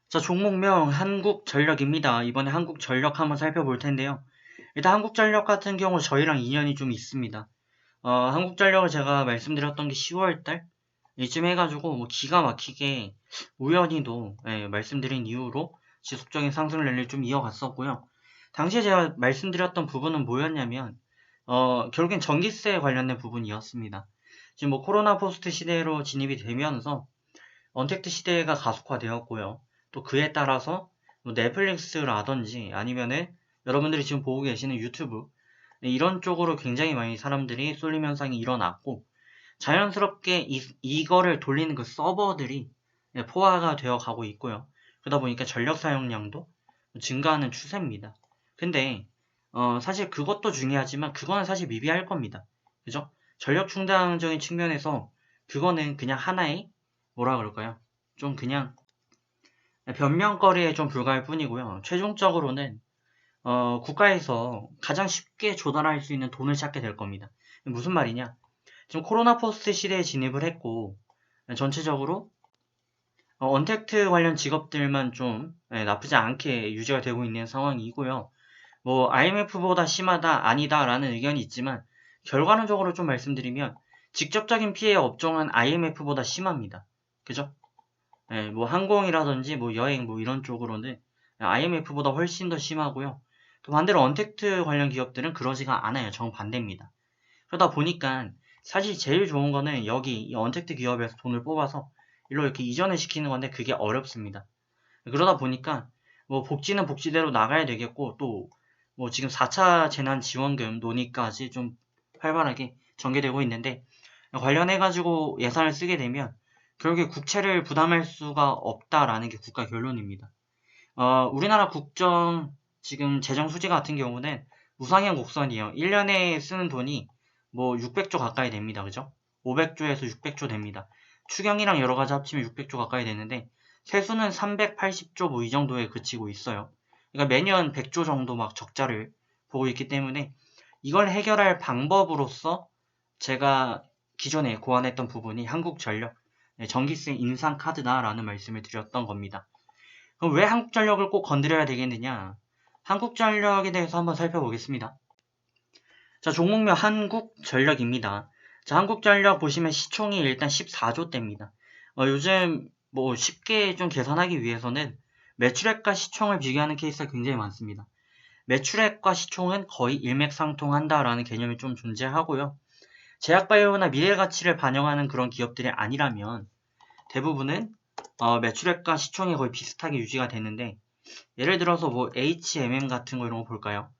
자, 종목명 한국전력입니다. 이번에 한국전력 한번 살펴볼 텐데요. 일단 한국전력 같은 경우 저희랑 인연이 좀 있습니다. 한국전력을 제가 말씀드렸던 게 10월달 이쯤 해가지고 뭐 기가 막히게 우연히도 말씀드린 이후로 지속적인 상승 랠리를 좀 이어갔었고요. 당시에 제가 말씀드렸던 부분은 뭐였냐면 결국엔 전기세 관련된 부분이었습니다. 지금 뭐 코로나 포스트 시대로 진입이 되면서 언택트 시대가 가속화되었고요. 또 그에 따라서 뭐 넷플릭스라든지 아니면은 여러분들이 지금 보고 계시는 유튜브 이런 쪽으로 굉장히 많이 사람들이 쏠림 현상이 일어났고 자연스럽게 이거를 돌리는 그 서버들이 포화가 되어 가고 있고요. 그러다 보니까 전력 사용량도 증가하는 추세입니다. 근데 사실 그것도 중요하지만 그거는 사실 미비할 겁니다. 그죠? 전력 충당적인 측면에서 그거는 그냥 하나의 뭐라 그럴까요? 좀 그냥 변명거리에 좀 불과할 뿐이고요. 최종적으로는 국가에서 가장 쉽게 조달할 수 있는 돈을 찾게 될 겁니다. 무슨 말이냐? 지금 코로나 포스트 시대에 진입을 했고 전체적으로 언택트 관련 직업들만 좀 나쁘지 않게 유지가 되고 있는 상황이고요. 뭐 IMF보다 심하다 아니다라는 의견이 있지만 결과론적으로 좀 말씀드리면 직접적인 피해 업종은 IMF보다 심합니다. 그죠? 뭐 항공이라든지 뭐 여행 뭐 이런 쪽으로는 IMF보다 훨씬 더 심하고요. 또 반대로 언택트 관련 기업들은 그러지가 않아요. 정반대입니다. 그러다 보니까 사실 제일 좋은 거는 여기 이 언택트 기업에서 돈을 뽑아서 일로 이렇게 이전을 시키는 건데 그게 어렵습니다. 그러다 보니까 뭐 복지는 복지대로 나가야 되겠고 또 뭐 지금 4차 재난지원금 논의까지 좀 활발하게 전개되고 있는데 관련해가지고 예산을 쓰게 되면 결국에 국채를 부담할 수가 없다라는 게 국가 결론입니다. 우리나라 국정 지금 재정 수지 같은 경우는 우상향 곡선이에요. 1년에 쓰는 돈이 뭐 600조 가까이 됩니다. 그죠? 500조에서 600조 됩니다. 추경이랑 여러 가지 합치면 600조 가까이 되는데 세수는 380조 뭐 이 정도에 그치고 있어요. 그러니까 매년 100조 정도 막 적자를 보고 있기 때문에 이걸 해결할 방법으로서 제가 기존에 고안했던 부분이 한국전력 전기세 인상 카드다라는 말씀을 드렸던 겁니다. 그럼 왜 한국전력을 꼭 건드려야 되겠느냐? 한국전력에 대해서 한번 살펴보겠습니다. 자, 종목명 한국전력입니다. 자, 한국전력 보시면 시총이 일단 14조대입니다. 요즘 뭐 쉽게 좀 계산하기 위해서는 매출액과 시총을 비교하는 케이스가 굉장히 많습니다. 매출액과 시총은 거의 일맥상통한다라는 개념이 좀 존재하고요. 제약바이오나 미래가치를 반영하는 그런 기업들이 아니라면 대부분은 매출액과 시총이 거의 비슷하게 유지가 되는데 예를 들어서 뭐 HMM 같은 거 이런 거 볼까요?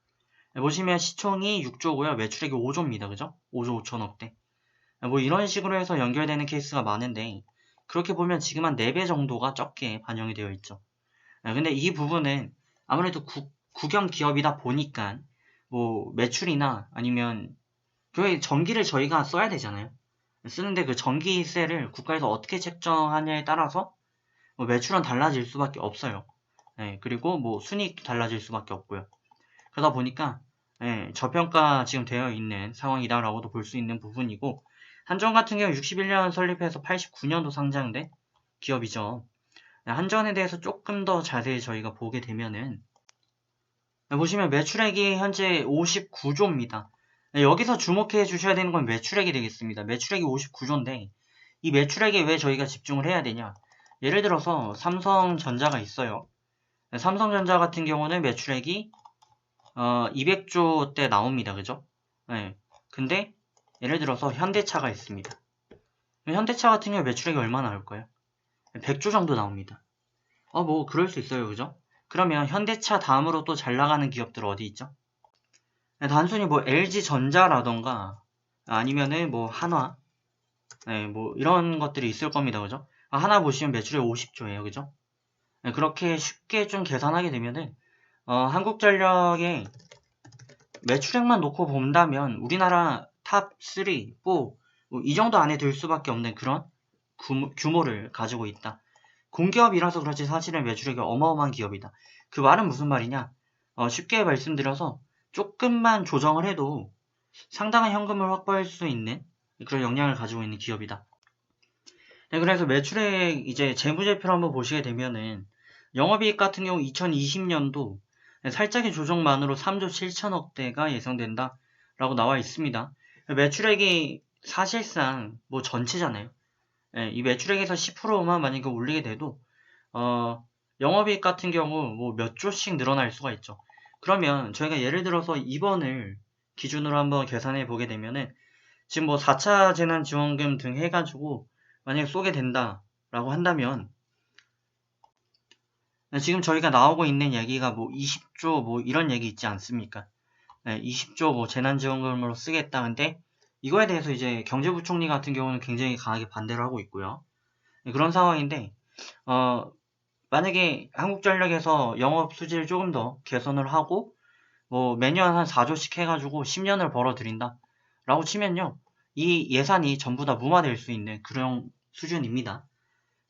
보시면 시총이 6조고요. 매출액이 5조입니다. 그죠? 5조 5천억대. 뭐 이런 식으로 해서 연결되는 케이스가 많은데 그렇게 보면 지금 한 4배 정도가 적게 반영이 되어 있죠. 근데 이 부분은 아무래도 국영 기업이다 보니까 뭐 매출이나 아니면 그 전기를 저희가 써야 되잖아요. 쓰는데 그 전기세를 국가에서 어떻게 책정하냐에 따라서 뭐 매출은 달라질 수밖에 없어요. 그리고 뭐 순이익도 달라질 수밖에 없고요. 그러다 보니까 저평가 지금 되어 있는 상황이다라고도 볼 수 있는 부분이고 한전 같은 경우 61년 설립해서 89년도 상장된 기업이죠. 한전에 대해서 조금 더 자세히 저희가 보게 되면은 보시면 매출액이 현재 59조입니다. 여기서 주목해 주셔야 되는 건 매출액이 되겠습니다. 매출액이 59조인데 이 매출액에 왜 저희가 집중을 해야 되냐? 예를 들어서 삼성전자가 있어요. 삼성전자 같은 경우는 매출액이 200조대 나옵니다. 그죠? 근데 예를 들어서 현대차가 있습니다. 현대차 같은 경우 매출액이 얼마나 나올까요? 100조 정도 나옵니다. 뭐 그럴 수 있어요. 그죠? 그러면 현대차 다음으로 또 잘 나가는 기업들 어디 있죠? 단순히 뭐 LG전자라던가 아니면은 뭐 한화 뭐 이런 것들이 있을 겁니다. 그죠? 하나 보시면 매출이 50조예요. 그죠? 그렇게 쉽게 좀 계산하게 되면은 한국전력의 매출액만 놓고 본다면 우리나라 탑 3, 4, 이 정도 안에 들 수밖에 없는 그런 규모를 가지고 있다. 공기업이라서 그렇지 사실은 매출액이 어마어마한 기업이다. 그 말은 무슨 말이냐? 쉽게 말씀드려서 조금만 조정을 해도 상당한 현금을 확보할 수 있는 그런 역량을 가지고 있는 기업이다. 그래서 매출액 이제 재무제표를 한번 보시게 되면은 영업이익 같은 경우 2020년도 살짝의 조정만으로 3조 7천억대가 예상된다 라고 나와 있습니다. 매출액이 사실상 뭐 전체잖아요. 예, 이 매출액에서 10%만 만약에 올리게 돼도 영업이익 같은 경우 뭐 몇 조씩 늘어날 수가 있죠. 그러면 저희가 예를 들어서 이번을 기준으로 한번 계산해 보게 되면은 지금 뭐 4차 재난지원금 등 해가지고 만약에 쏘게 된다라고 한다면 지금 저희가 나오고 있는 얘기가 뭐 20조 뭐 이런 얘기 있지 않습니까? 20조 뭐 재난지원금으로 쓰겠다. 근데 이거에 대해서 이제 경제부총리 같은 경우는 굉장히 강하게 반대를 하고 있고요. 그런 상황인데 만약에 한국전력에서 영업 수지를 조금 더 개선을 하고 뭐 매년 한 4조씩 해가지고 10년을 벌어들인다 라고 치면요, 이 예산이 전부 다 무마될 수 있는 그런 수준입니다.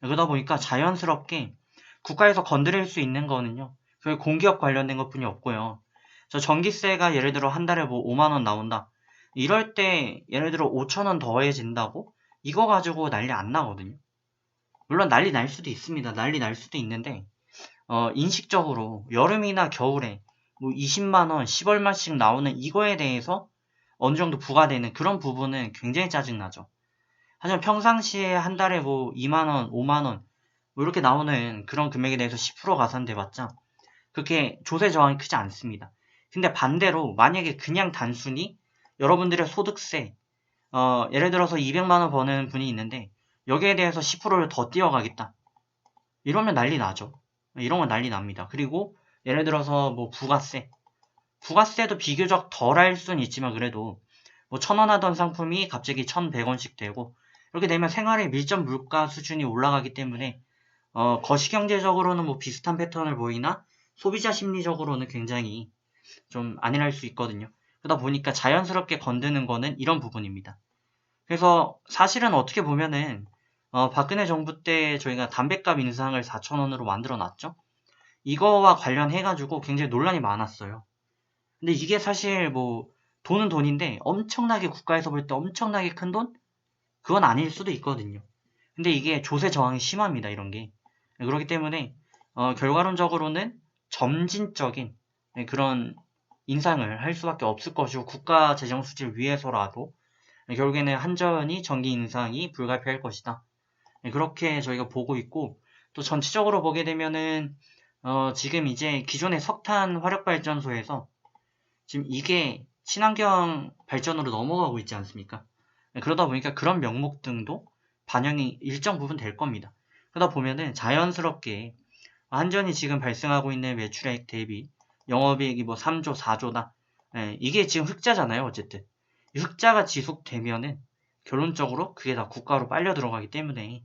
그러다 보니까 자연스럽게 국가에서 건드릴 수 있는 거는요, 그 공기업 관련된 것뿐이 없고요. 저 전기세가 예를 들어 한 달에 뭐 5만 원 나온다, 이럴 때 예를 들어 5천 원 더해진다고 이거 가지고 난리 안 나거든요. 물론 난리 날 수도 있습니다. 난리 날 수도 있는데 인식적으로 여름이나 겨울에 뭐 20만 원, 10얼마씩 나오는 이거에 대해서 어느 정도 부과되는 그런 부분은 굉장히 짜증나죠. 하지만 평상시에 한 달에 뭐 2만 원, 5만 원 뭐 이렇게 나오는 그런 금액에 대해서 10% 가산돼봤자 그렇게 조세 저항이 크지 않습니다. 근데 반대로 만약에 그냥 단순히 여러분들의 소득세, 예를 들어서 200만 원 버는 분이 있는데 여기에 대해서 10%를 더 띄어가겠다, 이러면 난리 나죠. 이런 건 난리 납니다. 그리고 예를 들어서 뭐 부가세도 비교적 덜 할 수는 있지만 그래도 뭐 1,000원 하던 상품이 갑자기 1,100원씩 되고 이렇게 되면 생활의 밀접 물가 수준이 올라가기 때문에 거시경제적으로는 뭐 비슷한 패턴을 보이나 소비자 심리적으로는 굉장히 좀 안일할 수 있거든요. 그러다 보니까 자연스럽게 건드는 거는 이런 부분입니다. 그래서 사실은 어떻게 보면은 박근혜 정부 때 저희가 담뱃값 인상을 4,000원으로 만들어 놨죠. 이거와 관련해가지고 굉장히 논란이 많았어요. 근데 이게 사실 뭐 돈은 돈인데 엄청나게 국가에서 볼 때 엄청나게 큰 돈? 그건 아닐 수도 있거든요. 근데 이게 조세 저항이 심합니다, 이런 게. 그렇기 때문에 결과론적으로는 점진적인 그런 인상을 할 수밖에 없을 것이고 국가 재정 수지를 위해서라도 결국에는 한전이 전기 인상이 불가피할 것이다. 그렇게 저희가 보고 있고, 또 전체적으로 보게 되면은 지금 이제 기존의 석탄 화력발전소에서 지금 이게 친환경 발전으로 넘어가고 있지 않습니까? 그러다 보니까 그런 명목 등도 반영이 일정 부분 될 겁니다. 그러다 보면은 자연스럽게 한전이 지금 발생하고 있는 매출액 대비 영업이익이 뭐 3조, 4조다. 이게 지금 흑자잖아요, 어쨌든. 이 흑자가 지속되면은 결론적으로 그게 다 국가로 빨려 들어가기 때문에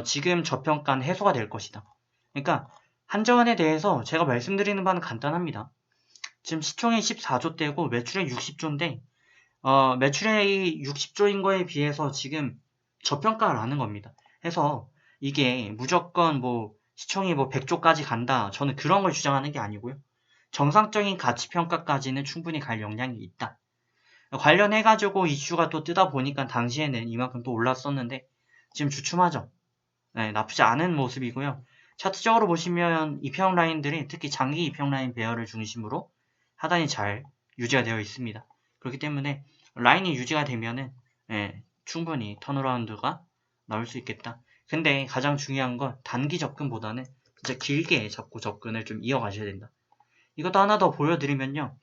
지금 저평가는 해소가 될 것이다. 그러니까 한전에 대해서 제가 말씀드리는 바는 간단합니다. 지금 시총이 14조대고 매출액 60조인데 매출액이 60조인 거에 비해서 지금 저평가를 하는 겁니다. 해서 이게 무조건 뭐 시총이 뭐 100조까지 간다, 저는 그런 걸 주장하는 게 아니고요. 정상적인 가치평가까지는 충분히 갈 역량이 있다. 관련해가지고 이슈가 또 뜨다 보니까 당시에는 이만큼 또 올랐었는데 지금 주춤하죠. 네, 나쁘지 않은 모습이고요. 차트적으로 보시면 이평 라인들이 특히 장기 이평 라인 배열을 중심으로 하단이 잘 유지가 되어 있습니다. 그렇기 때문에 라인이 유지가 되면은 충분히 턴어라운드가 나올 수 있겠다. 근데 가장 중요한 건 단기 접근보다는 진짜 길게 잡고 접근을 좀 이어가셔야 된다. 이것도 하나 더 보여드리면요.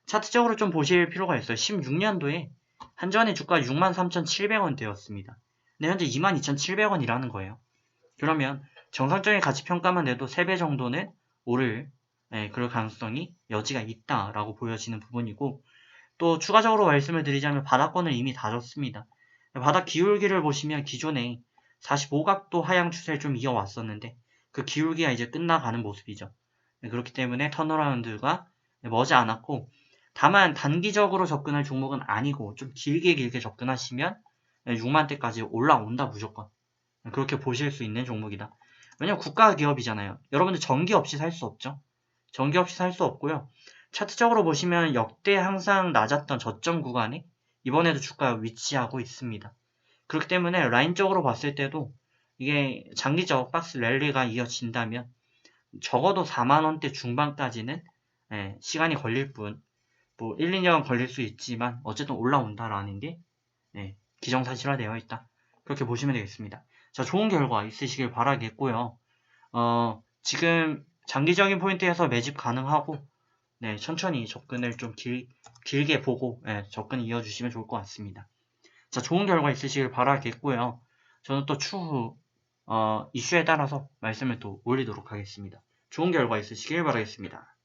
차트적으로 좀 보실 필요가 있어요. 16년도에 한전의 주가 63,700원대였습니다. 근데 현재 22,700원이라는 거예요. 그러면 정상적인 가치평가만 내도 3배 정도는 오를 그럴 가능성이 여지가 있다라고 보여지는 부분이고, 또 추가적으로 말씀을 드리자면 바닥권을 이미 다졌습니다. 바닥 기울기를 보시면 기존에 45각도 하향 추세를 좀 이어왔었는데 그 기울기가 이제 끝나가는 모습이죠. 그렇기 때문에 턴어라운드가 머지않았고, 다만 단기적으로 접근할 종목은 아니고 좀 길게 접근하시면 6만대까지 올라온다 무조건. 그렇게 보실 수 있는 종목이다. 왜냐면 국가 기업이잖아요. 여러분들 전기 없이 살 수 없죠. 전기 없이 살 수 없고요. 차트적으로 보시면 역대 항상 낮았던 저점 구간에 이번에도 주가가 위치하고 있습니다. 그렇기 때문에 라인적으로 봤을 때도 이게 장기적 박스 랠리가 이어진다면 적어도 4만원대 중반까지는 시간이 걸릴 뿐, 뭐 1, 2년 걸릴 수 있지만 어쨌든 올라온다라는 게 기정사실화되어 있다. 그렇게 보시면 되겠습니다. 자, 좋은 결과 있으시길 바라겠고요. 지금 장기적인 포인트에서 매집 가능하고 천천히 접근을 좀 길게 보고 접근 이어주시면 좋을 것 같습니다. 자, 좋은 결과 있으시길 바라겠고요. 저는 또 추후 이슈에 따라서 말씀을 또 올리도록 하겠습니다. 좋은 결과 있으시길 바라겠습니다.